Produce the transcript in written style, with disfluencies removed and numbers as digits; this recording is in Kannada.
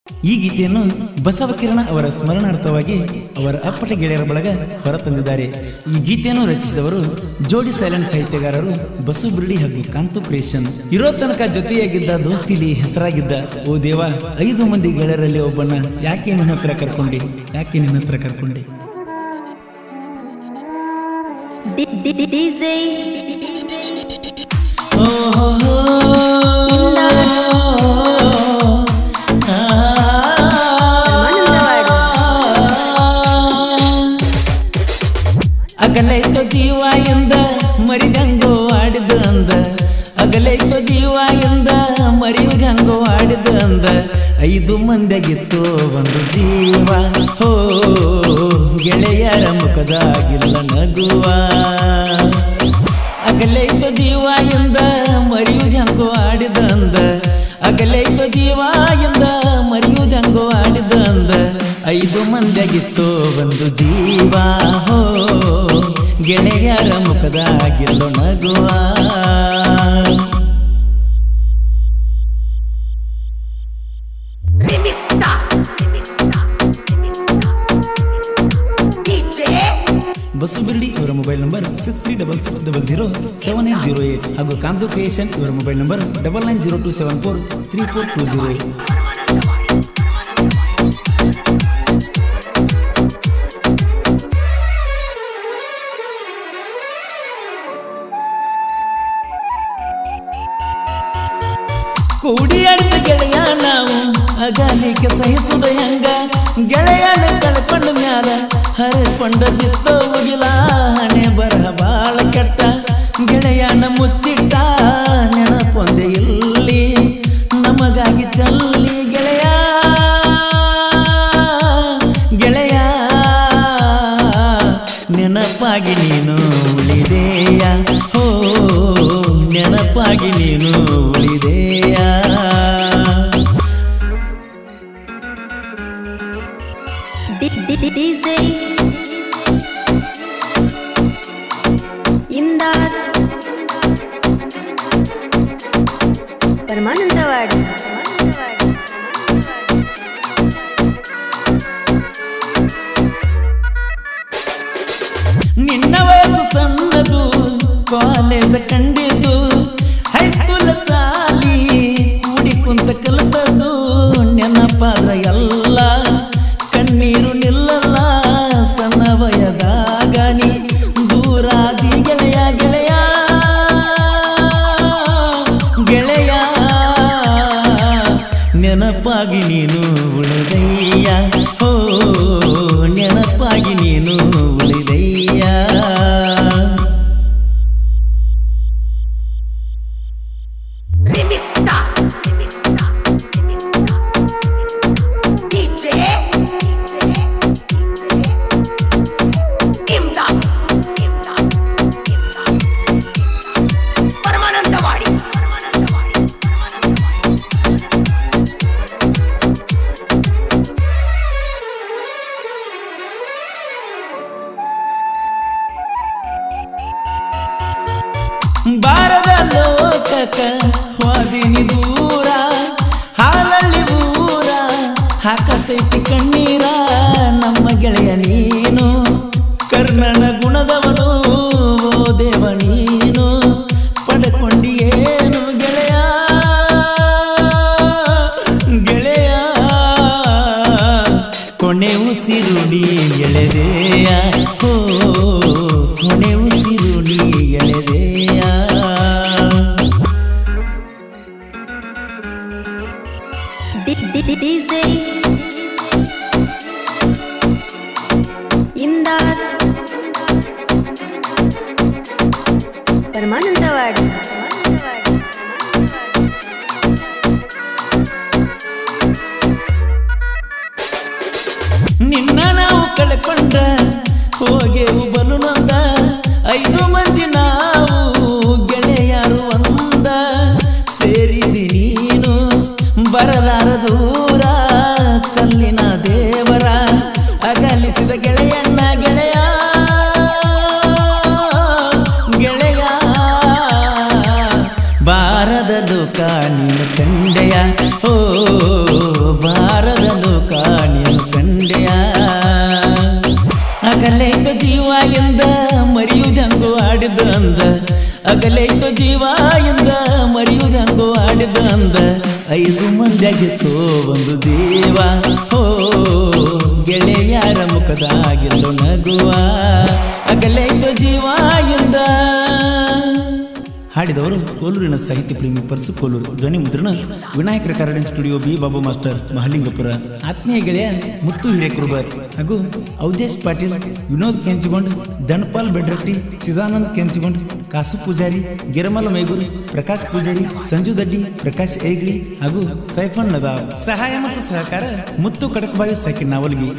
ಈ ಗೀತೆಯನ್ನು ಬಸವಕಿರಣ ಅವರ ಸ್ಮರಣಾರ್ಥವಾಗಿ ಅವರ ಅಪ್ಪಟ ಗೆಳೆಯರ ಬಳಗ ಹೊರತಂದಿದ್ದಾರೆ. ಈ ಗೀತೆಯನ್ನು ರಚಿಸಿದವರು ಜೋಡಿ ಸೈಲೆಂಟ್ ಸಾಹಿತ್ಯಗಾರರು ಬಸು ಬಿರ್ಡಿ ಹಾಗೂ ಕಾಂತು ಕ್ರಿಯೇಷನ್. ಇರೋ ತನಕ ಜೊತೆಯಾಗಿದ್ದ ದೋಸ್ತಿಲಿ ಹೆಸರಾಗಿದ್ದ ಓ ದೇವ 5 ಮಂದಿ ಗೆಳೆಯರಲ್ಲಿ ಒಬ್ಬನ ಯಾಕೆ ನಿನ್ನ ಹತ್ರ ಕರ್ಕೊಂಡೆ, ಯಾಕೆ ನಿನ್ನ ಹತ್ರ ಕರ್ಕೊಂಡೆ. ಅಗಲೈತೋ ಜೀವ ಎಂದ ಮರಿದಂಗೋ ಆಡಿದ ಅಂದ, ಅಗಲೈತೋ ಜೀವ ಎಂದ ಮರಿಯುಗಂಗೋ ಆಡಿದ ಅಂದ. 5 ಮಂದಿಯಾಗಿತ್ತು ಒಂದು ಜೀವ, ಹೋ ಗೆಳೆಯರ ಮುಖದಾಗಿಲ್ಲ ನಗುವ. ಅಗಲೈತೋ ಜೀವ ಎಂದ ಮರಿಯುಗಂಗೋ ಆಡಿದ ಅಂದ, ಅಗಲೈತೋ ಜೀವ ಎಂದ ಮರಿಯುಗಂಗೋ ಆಡಿದ ಅಂದ. 5 ಮಂದಿಯಾಗಿತ್ತು ಒಂದು ಜೀವ, ಹೋ ಗೆಳೆಯರ ಮುಖದಾಗಿಲ್ಲೋ ನಗುವ. ಬಸು ಬಿರ್ಡಿ ಇವರ ಮೊಬೈಲ್ ನಂಬರ್ 6366007808 ಹಾಗೂ ಕಾಂತು ಕ್ರಿಯೇಷನ್ ಇವರ ಮೊಬೈಲ್ ನಂಬರ್ 9902743420. ಕೂಡಿಯಾಡಿದ ಗೆಳೆಯ ನಾವು ಅಗಾಲಿಕೆ ಸಹಿಸುದ ಹೆಂಗ, ಗೆಳೆಯನ ಕಳ್ಕೊಂಡ ಮ್ಯಾಲ ಹರಿಕೊಂಡ ಬಿತ್ತೋ ಮುಗಿಲ. ಹಣೆ ಬರಹ ಬಾಳ ಕೆಟ್ಟ ಗೆಳೆಯನ ಮುಚ್ಚಿಟ್ಟ, ನೆನಪೊಂದೆ ಇಲ್ಲಿ ನಮಗಾಗಿ ಚಲ್ಲಿ. ಗೆಳೆಯ ಗೆಳೆಯ ನೆನಪಾಗಿ ನೀನು ಉಳಿದೆಯ, ಹೋ ನೆನಪಾಗಿ ನೀನು ಉಳಿದೆಯ. ಇಮ್ದಾದ್ ಪರಮಾನಂದವಾಡಿ. ನಿನ್ನ ವಯಸ್ಸು ಸಣ್ಣದು, ಕಾಲೇಜ್ ಕಂಡಿದ್ದು, ಹೈಸ್ಕೂಲ್ ಸಾಲಿ ಕೂಡಿ ಕುಂತ ಕಲಿತದ್ದು. ನೆನಪಾದ ಎಲ್ಲ ಕಣ್ಣೀರು ನಿಲ್ಲಲ್ಲ, ಸಣ್ಣ ವಯದಾಗ ನೀ ದೂರಾದಿ ಗೆಳೆಯ. ಗೆಳೆಯ ಗೆಳೆಯ ನೆನಪಾಗಿ ನೀನು ಉಳಿದೆಯ, ಹೋ ನೆನಪಾಗಿ ನೀನು ಉಳಿದೆಯ. ಬಾರದ ಲೋಕಕ ಹೋದಿನಿ ದೂರ, ಹಾಲಲ್ಲಿ ಊರ ಹಾಕತೈತಿ ಕಣ್ಣೀರ. ನಮ್ಮ ಗೆಳೆಯ ನೀನು ಕರ್ಣನ ಗುಣದವನು, ಓ ದೇವ ನೀನು ಪಡ್ಕೊಂಡಿಯೇನು ಗೆಳೆಯ. ಗೆಳೆಯ ಕೊನೆ ಉಸಿರುಡಿ ಎಳೆದೆಯ, ಹೋ ಕೊನೆ ಉಸಿರುಡಿ ಎಳೆದೆಯ. ಇಮ್ದಾದ್ ಪರಮಾನಂದವಾಡಿ. ನಿನ್ನ ನಾವು ಕಳ್ಕೊಂಡ ಹೋಗೆವು ಬಲು ನೊಂದ, 5 ಮಂದಿ ನಾವು ಗೆಳೆಯರು ಒಂದ. ಸೇರಿದಿ ನೀನು ಬರಲಾರ ದೂರ, ಕಲ್ಲಿನ ದೇವರ ಅಗಲಿಸಿದ ಗೆಳೆಯನ್ನ. ಗೆಳೆಯ ಗೆಳೆಯ ಬಾರದ ದುಃಖ ನೀನು ಕಂಡೆಯ, ಓ ಬಾರದ ಅಗಲೈತು ಜೀವ ಎಂದ ಮರೆಯುವುದಂಗೋ ಆಡಿದ ಅಂದ 5 ಮಂದಿಯಾಗಿತ್ತು ಒಂದು ಜೀವ ಹೋ ಗೆಳೆಯರ ಮುಖದಾಗಿಲ್ಲ ನಗುವ ಅಗಲೈತು ಜೀವ ಎಂದ. ಹಾಡಿದವರು ಕೋಲೂರಿನ ಸಾಹಿತ್ಯ ಪ್ರೇಮಿ ಪರ್ಸು ಕೋಲೂರು. ಧ್ವನಿ ಮುದ್ರಣ Vinayaka recording studio B Babu master Mahalingapura. ಆತ್ಮೀಯ ಗೆಳೆಯ ಮುತ್ತು ಹಿರೇಕುರುಬರ್ ಹಾಗೂ ಔಜೇಶ್ ಪಾಟೀಲ್, ವಿನೋದ್ ಕೆಂಚಗೊಂಡ್, ಧನಪಾಲ್ ಬೆಡ್ರಟ್ಟಿ, ಚಿದಾನಂದ್ ಕೆಂಚಗೊಂಡ್, ಕಾಸು ಪೂಜಾರಿ, ಗಿರಮಲ ಮೈಗೂರು, ಪ್ರಕಾಶ್ ಪೂಜಾರಿ, ಸಂಜು ದಡ್ಡಿ, ಪ್ರಕಾಶ್ ಐಗ್ಲಿ ಹಾಗೂ ಸೈಫನ್ ನದಾವ್. ಸಹಾಯ ಮತ್ತು ಸಹಕಾರ ಮುತ್ತು ಕಡಕಬಾಯಿ ಸಾಕಿ ನಾವಲ್ಗಿ.